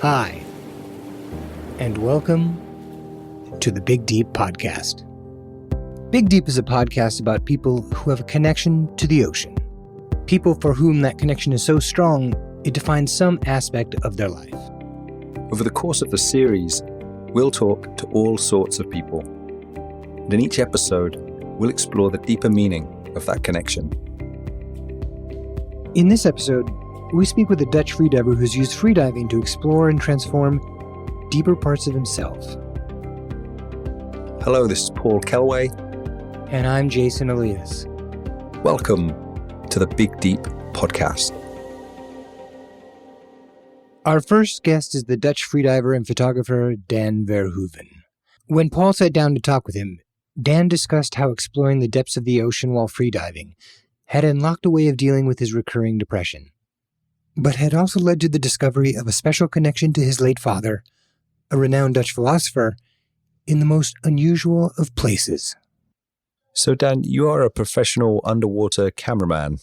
Hi, and welcome to the Big Deep Podcast. Big Deep is a podcast about people who have a connection to the ocean. People for whom that connection is so strong, it defines some aspect of their life. Over the course of the series, we'll talk to all sorts of people. And in each episode, we'll explore the deeper meaning of that connection. In this episode, we speak with a Dutch freediver who's used freediving to explore and transform deeper parts of himself. Hello, this is Paul Kelway. And I'm Jason Elias. Welcome to the Big Deep Podcast. Our first guest is the Dutch freediver and photographer Daan Verhoeven. When Paul sat down to talk with him, Daan discussed how exploring the depths of the ocean while freediving had unlocked a way of dealing with his recurring depression, but had also led to the discovery of a special connection to his late father, a renowned Dutch philosopher, in the most unusual of places. So Dan, you are a professional underwater cameraman,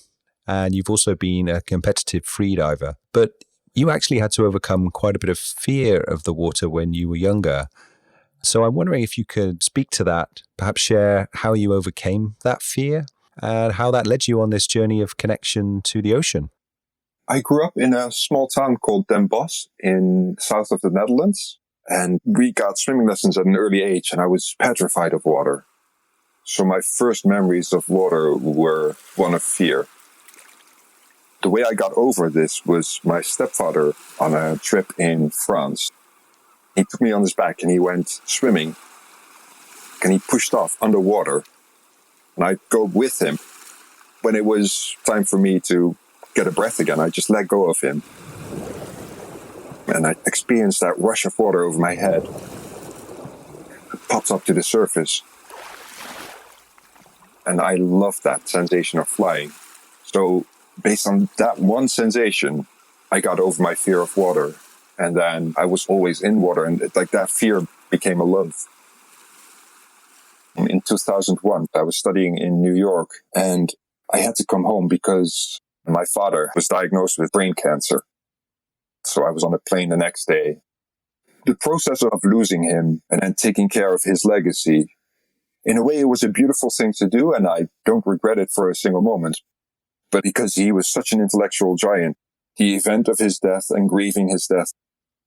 and you've also been a competitive freediver, but you actually had to overcome quite a bit of fear of the water when you were younger. So I'm wondering if you could speak to that, perhaps share how you overcame that fear and how that led you on this journey of connection to the ocean. I grew up in a small town called Den Bosch in the south of the Netherlands, and we got swimming lessons at an early age, and I was petrified of water. So my first memories of water were one of fear. The way I got over this was my stepfather on a trip in France. He took me on his back and he went swimming, and he pushed off underwater, and I'd go with him. When it was time for me to get a breath again, I just let go of him. And I experienced that rush of water over my head. It popped up to the surface. And I loved that sensation of flying. So based on that one sensation, I got over my fear of water. And then I was always in water, and that fear became a love. In 2001, I was studying in New York, and I had to come home because my father was diagnosed with brain cancer. So I was on a plane the next day. The process of losing him and then taking care of his legacy, in a way, it was a beautiful thing to do, and I don't regret it for a single moment. But because he was such an intellectual giant, the event of his death and grieving his death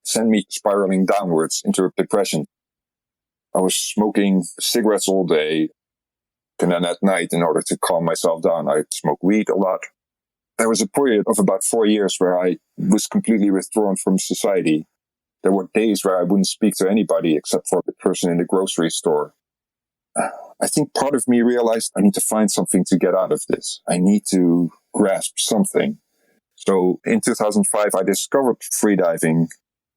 sent me spiraling downwards into a depression. I was smoking cigarettes all day, and then at night, in order to calm myself down, I'd smoke weed a lot. There was a period of about 4 years where I was completely withdrawn from society. There were days where I wouldn't speak to anybody except for the person in the grocery store. I think part of me realized I need to find something to get out of this. I need to grasp something. So in 2005, I discovered freediving.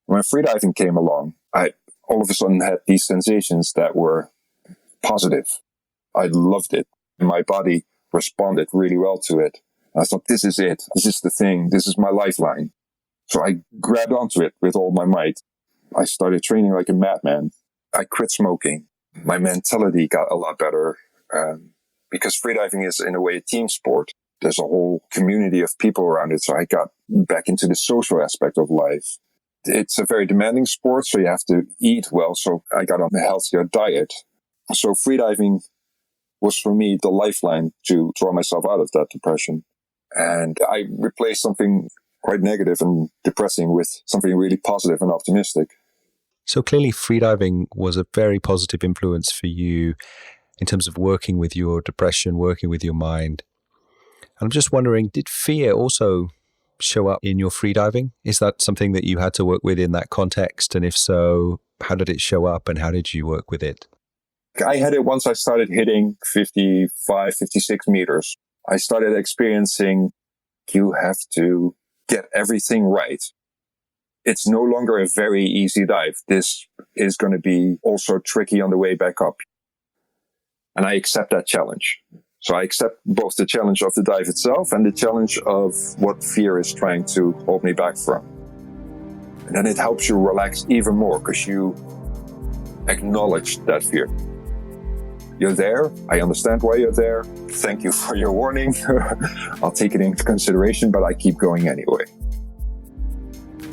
When freediving came along, I all of a sudden had these sensations that were positive. I loved it. My body responded really well to it. I thought, this is it. This is the thing. This is my lifeline. So I grabbed onto it with all my might. I started training like a madman. I quit smoking. My mentality got a lot better because freediving is, in a way, a team sport. There's a whole community of people around it. So I got back into the social aspect of life. It's a very demanding sport, so you have to eat well. So I got on a healthier diet. So freediving was, for me, the lifeline to draw myself out of that depression. And I replaced something quite negative and depressing with something really positive and optimistic. So clearly freediving was a very positive influence for you in terms of working with your depression, working with your mind. And I'm just wondering, did fear also show up in your freediving? Is that something that you had to work with in that context? And if so, how did it show up and how did you work with it? I had it once I started hitting 55, 56 meters. I started experiencing you have to get everything right. It's no longer a very easy dive. This is going to be also tricky on the way back up. And I accept that challenge. So I accept both the challenge of the dive itself and the challenge of what fear is trying to hold me back from. And then it helps you relax even more because you acknowledge that fear. You're there. I understand why you're there. Thank you for your warning. I'll take it into consideration, but I keep going anyway.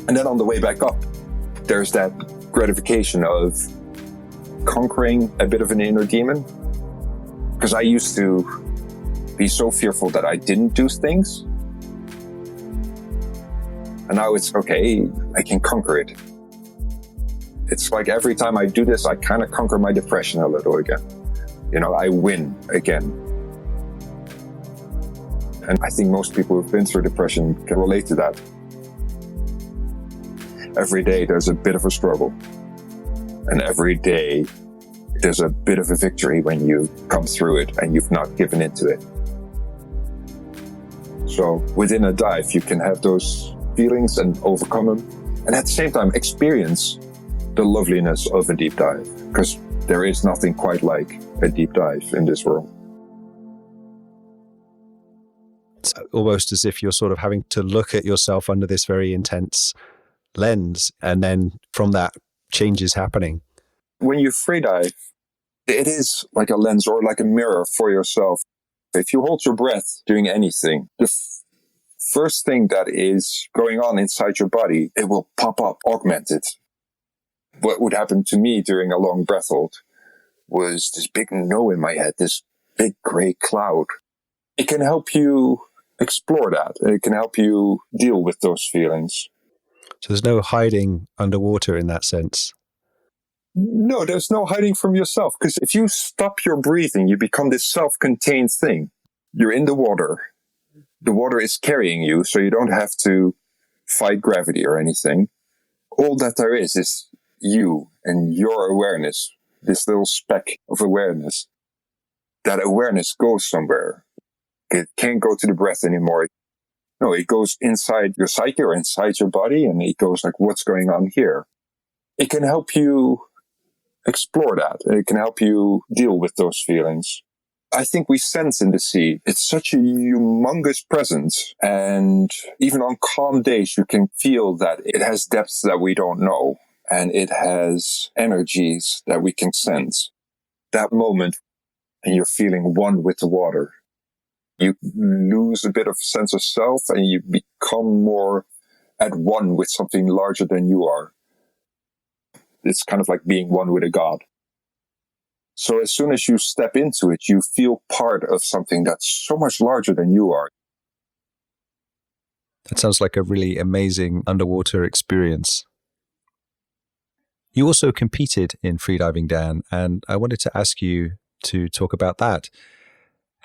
And then on the way back up, there's that gratification of conquering a bit of an inner demon. Because I used to be so fearful that I didn't do things. And now it's okay, I can conquer it. It's like every time I do this, I kind of conquer my depression a little again. You know, I win again. And I think most people who've been through depression can relate to that. Every day there's a bit of a struggle. And every day there's a bit of a victory when you come through it and you've not given into it. So within a dive, you can have those feelings and overcome them. And at the same time, experience the loveliness of a deep dive. Because there is nothing quite like a deep dive in this world. It's almost as if you're sort of having to look at yourself under this very intense lens, and then from that, change is happening. When you freedive, it is like a lens or like a mirror for yourself. If you hold your breath doing anything, the first thing that is going on inside your body, it will pop up, augmented. What would happen to me during a long breath hold was this big no in my head, this big gray cloud. It can help you explore that. It can help you deal with those feelings. So there's no hiding underwater in that sense. No, there's no hiding from yourself. Because if you stop your breathing, you become this self-contained thing. You're in the water. The water is carrying you, so you don't have to fight gravity or anything. All that there is you and your awareness, this little speck of awareness. That awareness goes somewhere. It can't go to the breath anymore. No, it goes inside your psyche or inside your body, and it goes like, what's going on here? It can help you explore that. It can help you deal with those feelings. I think we sense in the sea, it's such a humongous presence. And even on calm days, you can feel that it has depths that we don't know. And it has energies that we can sense. That moment, and you're feeling one with the water. You lose a bit of sense of self and you become more at one with something larger than you are. It's kind of like being one with a god. So as soon as you step into it, you feel part of something that's so much larger than you are. That sounds like a really amazing underwater experience. You also competed in freediving, Dan, and I wanted to ask you to talk about that.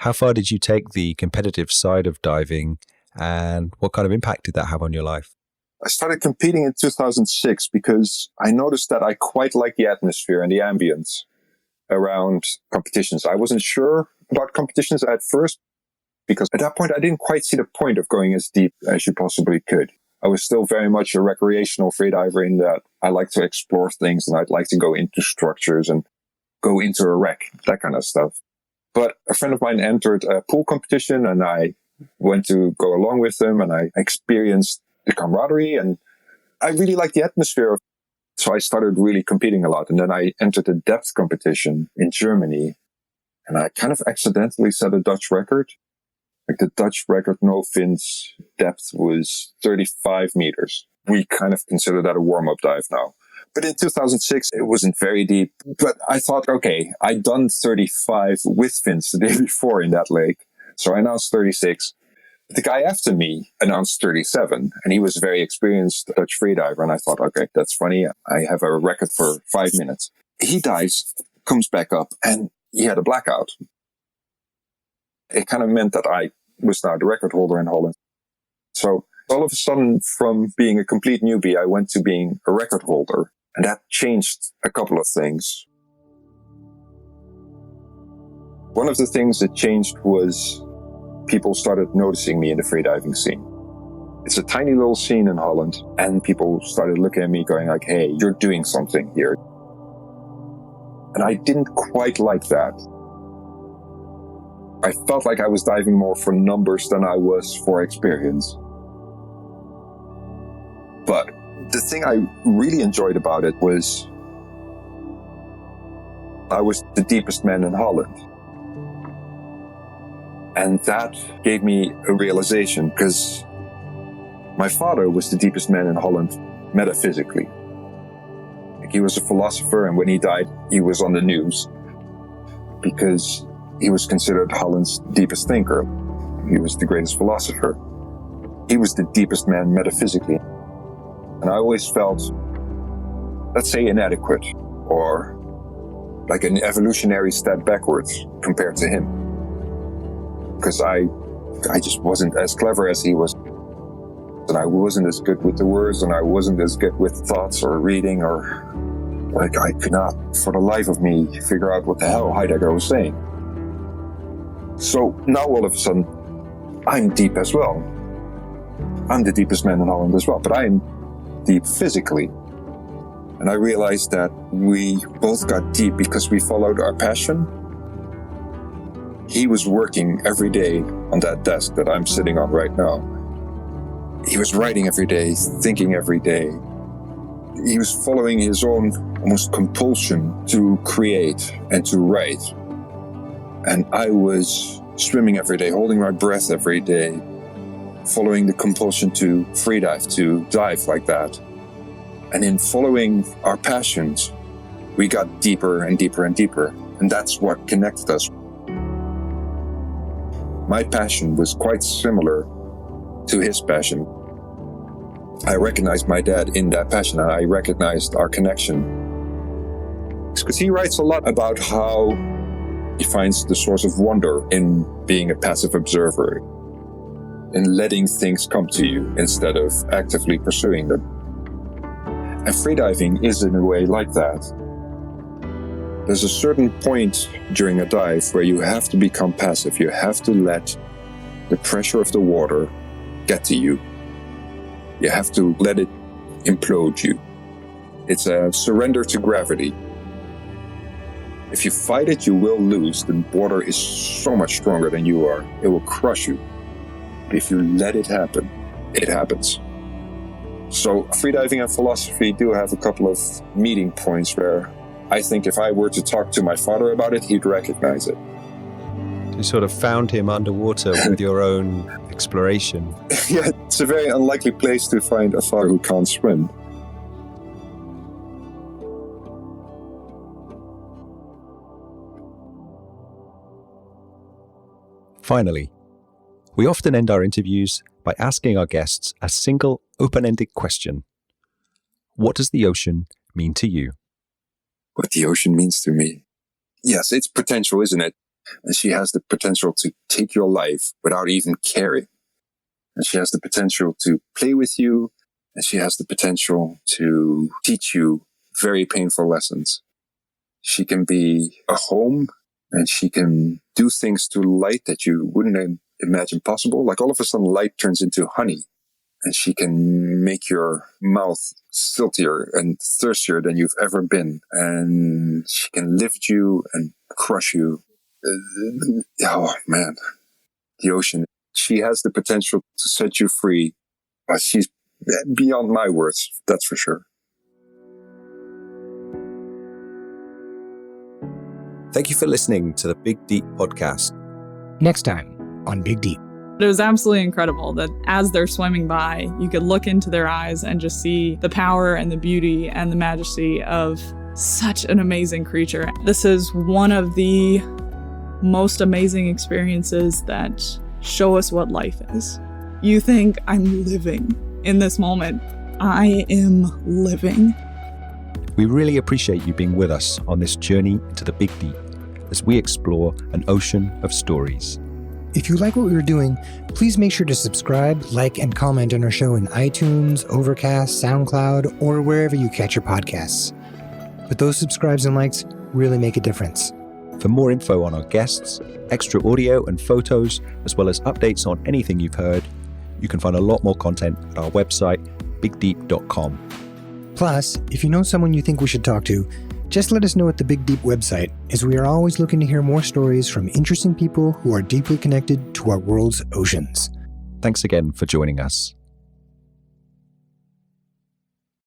How far did you take the competitive side of diving, and what kind of impact did that have on your life? I started competing in 2006 because I noticed that I quite like the atmosphere and the ambience around competitions. I wasn't sure about competitions at first because at that point I didn't quite see the point of going as deep as you possibly could. I was still very much a recreational freediver in that I like to explore things and I'd like to go into structures and go into a wreck, that kind of stuff. But a friend of mine entered a pool competition and I went to go along with them and I experienced the camaraderie and I really liked the atmosphere. So I started really competing a lot. And then I entered a depth competition in Germany and I kind of accidentally set a Dutch record. Like the Dutch record, no fins depth was 35 meters. We kind of consider that a warm-up dive now. But in 2006, it wasn't very deep. But I thought, okay, I'd done 35 with fins the day before in that lake. So I announced 36. The guy after me announced 37, and he was a very experienced Dutch freediver. And I thought, okay, that's funny. I have a record for 5 minutes. He dives, comes back up, and he had a blackout. It kind of meant that I was now the record holder in Holland. So all of a sudden, from being a complete newbie, I went to being a record holder. And that changed a couple of things. One of the things that changed was people started noticing me in the freediving scene. It's a tiny little scene in Holland, and people started looking at me going like, hey, you're doing something here. And I didn't quite like that. I felt like I was diving more for numbers than I was for experience. But the thing I really enjoyed about it was I was the deepest man in Holland. And that gave me a realization because my father was the deepest man in Holland metaphysically. He was a philosopher, and when he died, he was on the news because he was considered Holland's deepest thinker. He was the greatest philosopher. He was the deepest man metaphysically. And I always felt, let's say, inadequate or like an evolutionary step backwards compared to him. Because I just wasn't as clever as he was. And I wasn't as good with the words, and I wasn't as good with thoughts or reading, or like I could not, for the life of me, figure out what the hell Heidegger was saying. So now all of a sudden, I'm deep as well. I'm the deepest man in Holland as well, but I'm deep physically. And I realized that we both got deep because we followed our passion. He was working every day on that desk that I'm sitting on right now. He was writing every day, thinking every day. He was following his own almost compulsion to create and to write. And I was swimming every day, holding my breath every day, following the compulsion to freedive, to dive like that. And in following our passions, we got deeper and deeper and deeper. And that's what connected us. My passion was quite similar to his passion. I recognized my dad in that passion, and I recognized our connection. Because he writes a lot about how he finds the source of wonder in being a passive observer, in letting things come to you instead of actively pursuing them. And freediving is in a way like that. There's a certain point during a dive where you have to become passive. You have to let the pressure of the water get to you. You have to let it implode you. It's a surrender to gravity. If you fight it, you will lose. The water is so much stronger than you are. It will crush you. But if you let it happen, it happens. So freediving and philosophy do have a couple of meeting points where I think if I were to talk to my father about it, he'd recognize it. You sort of found him underwater with your own exploration. Yeah, it's a very unlikely place to find a father who can't swim. Finally, we often end our interviews by asking our guests a single open-ended question. What does the ocean mean to you? What the ocean means to me? Yes, it's potential, isn't it? And she has the potential to take your life without even caring. And she has the potential to play with you. And she has the potential to teach you very painful lessons. She can be a home, and she can do things to light that you wouldn't imagine possible. Like all of a sudden light turns into honey, and she can make your mouth siltier and thirstier than you've ever been. And she can lift you and crush you. Oh man, the ocean. She has the potential to set you free. She's beyond my words, that's for sure. Thank you for listening to the Big Deep podcast. Next time on Big Deep. It was absolutely incredible that as they're swimming by, you could look into their eyes and just see the power and the beauty and the majesty of such an amazing creature. This is one of the most amazing experiences that show us what life is. You think, I'm living in this moment. I am living. We really appreciate you being with us on this journey into the Big Deep as we explore an ocean of stories. If you like what we were doing, please make sure to subscribe, like, and comment on our show in iTunes, Overcast, SoundCloud, or wherever you catch your podcasts. But those subscribes and likes really make a difference. For more info on our guests, extra audio and photos, as well as updates on anything you've heard, you can find a lot more content at our website, bigdeep.com. Plus, if you know someone you think we should talk to, just let us know at the Big Deep website, as we are always looking to hear more stories from interesting people who are deeply connected to our world's oceans. Thanks again for joining us.